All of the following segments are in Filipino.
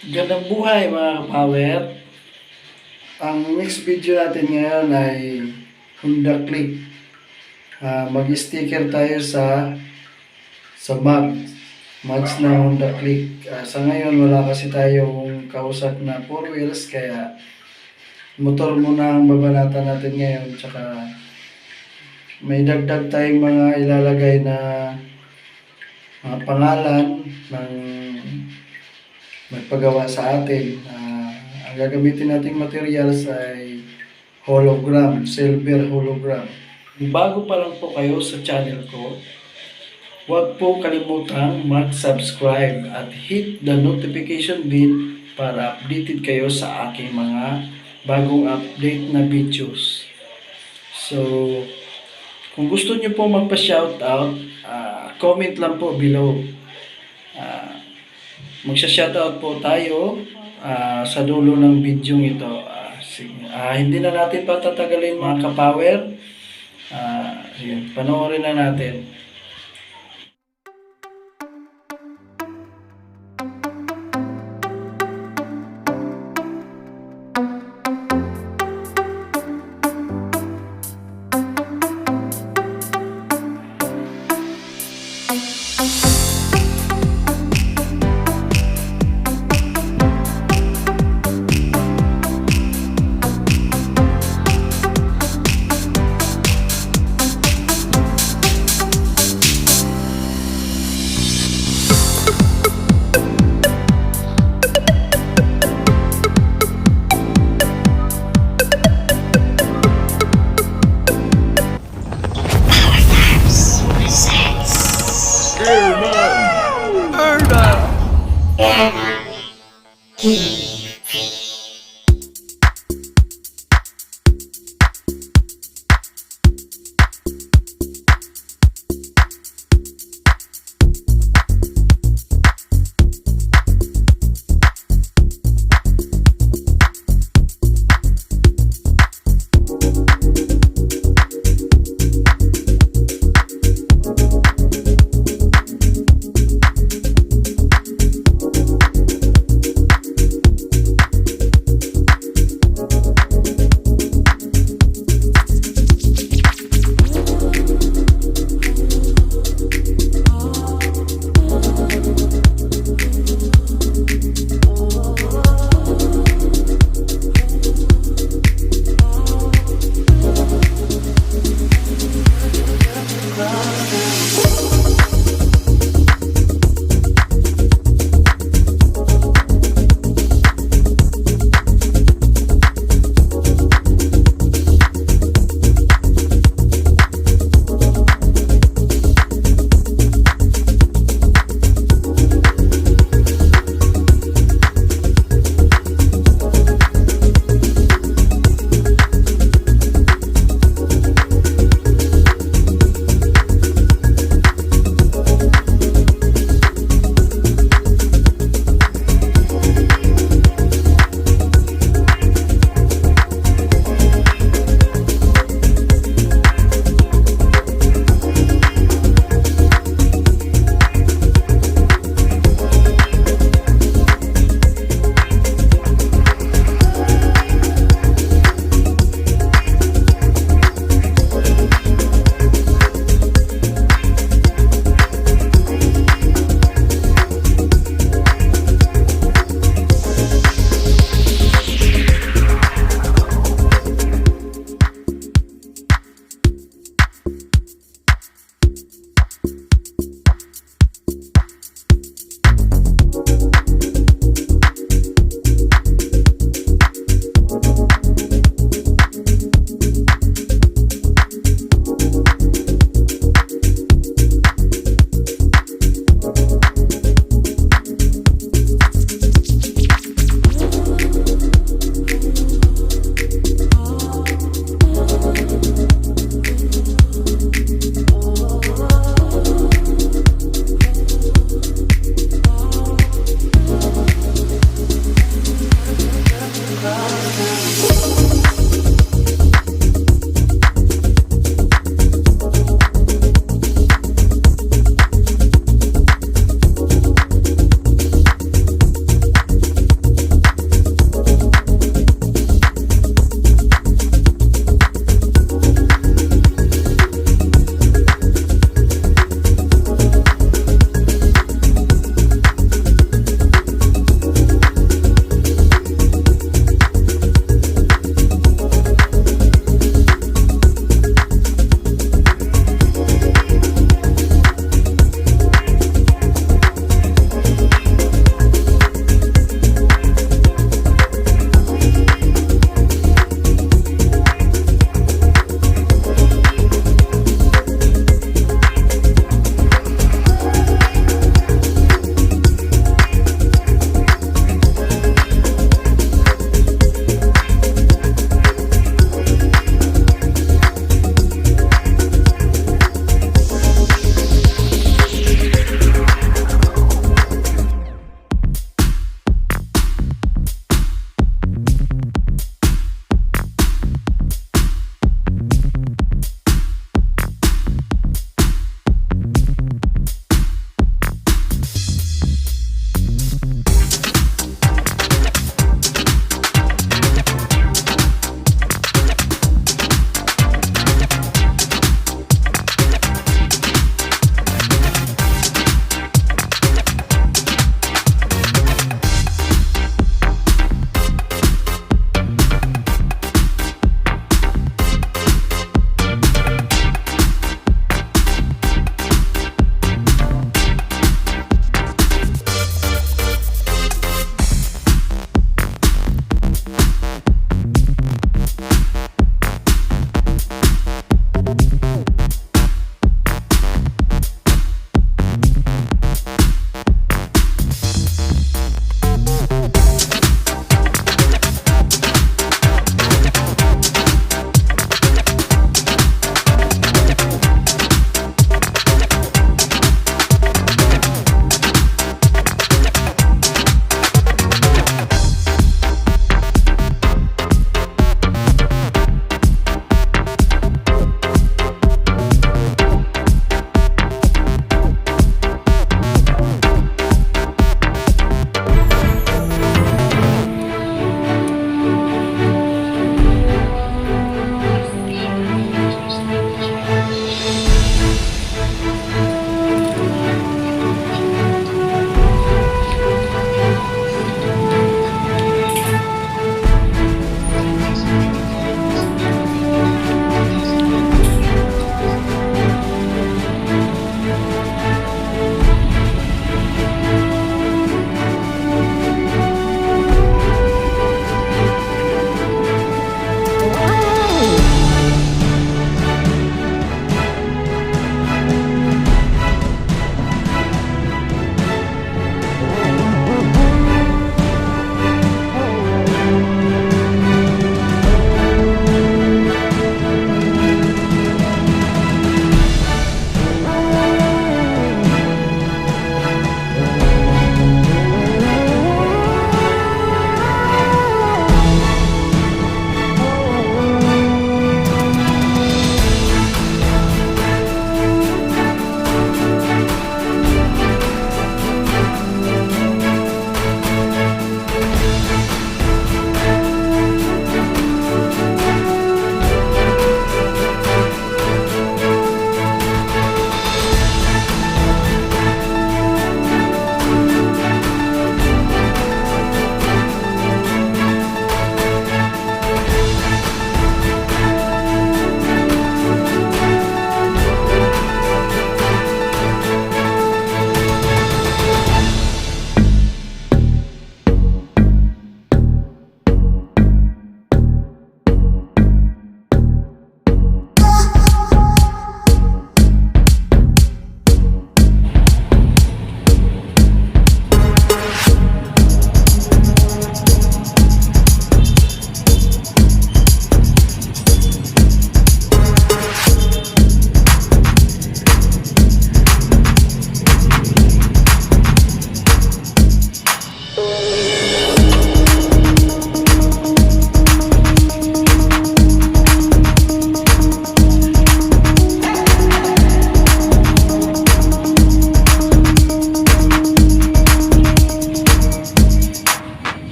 Gandang buhay mga kapower. Ang next video natin ngayon ay Honda Click. Mag-sticker tayo sa mugs na Honda Click. Sa ngayon wala kasi tayong kausap na 4 wheels kaya motor muna ang babanatan natin ngayon. Tsaka may dagdag tayong mga ilalagay na pangalan ng nagpagawa sa atin. Ang gagamitin nating materials ay hologram, silver hologram. Bago pa lang po kayo sa channel ko, huwag po kalimutang mag-subscribe at hit the notification bell para updated kayo sa aking mga bagong update na videos. So, kung gusto niyo po magpa-shoutout, comment lang po below. Magsha-shoutout po tayo sa dulo ng video ito. Hindi na natin patatagalin mga kapower. Panoorin na natin.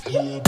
Thank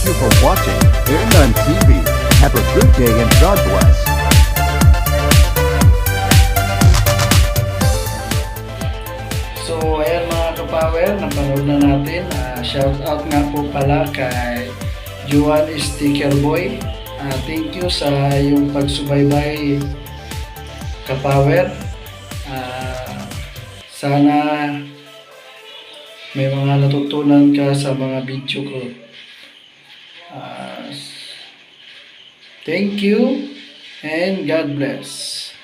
you for watching Airgun TV. Have a good day and God bless. So, ayan mga kapower, napanood na natin. Shout out nga po pala kay Juan Sticker Boy. Thank you sa yung pagsubaybay kapower. Sana may mga natutunan ka sa mga video ko. Thank you and God bless.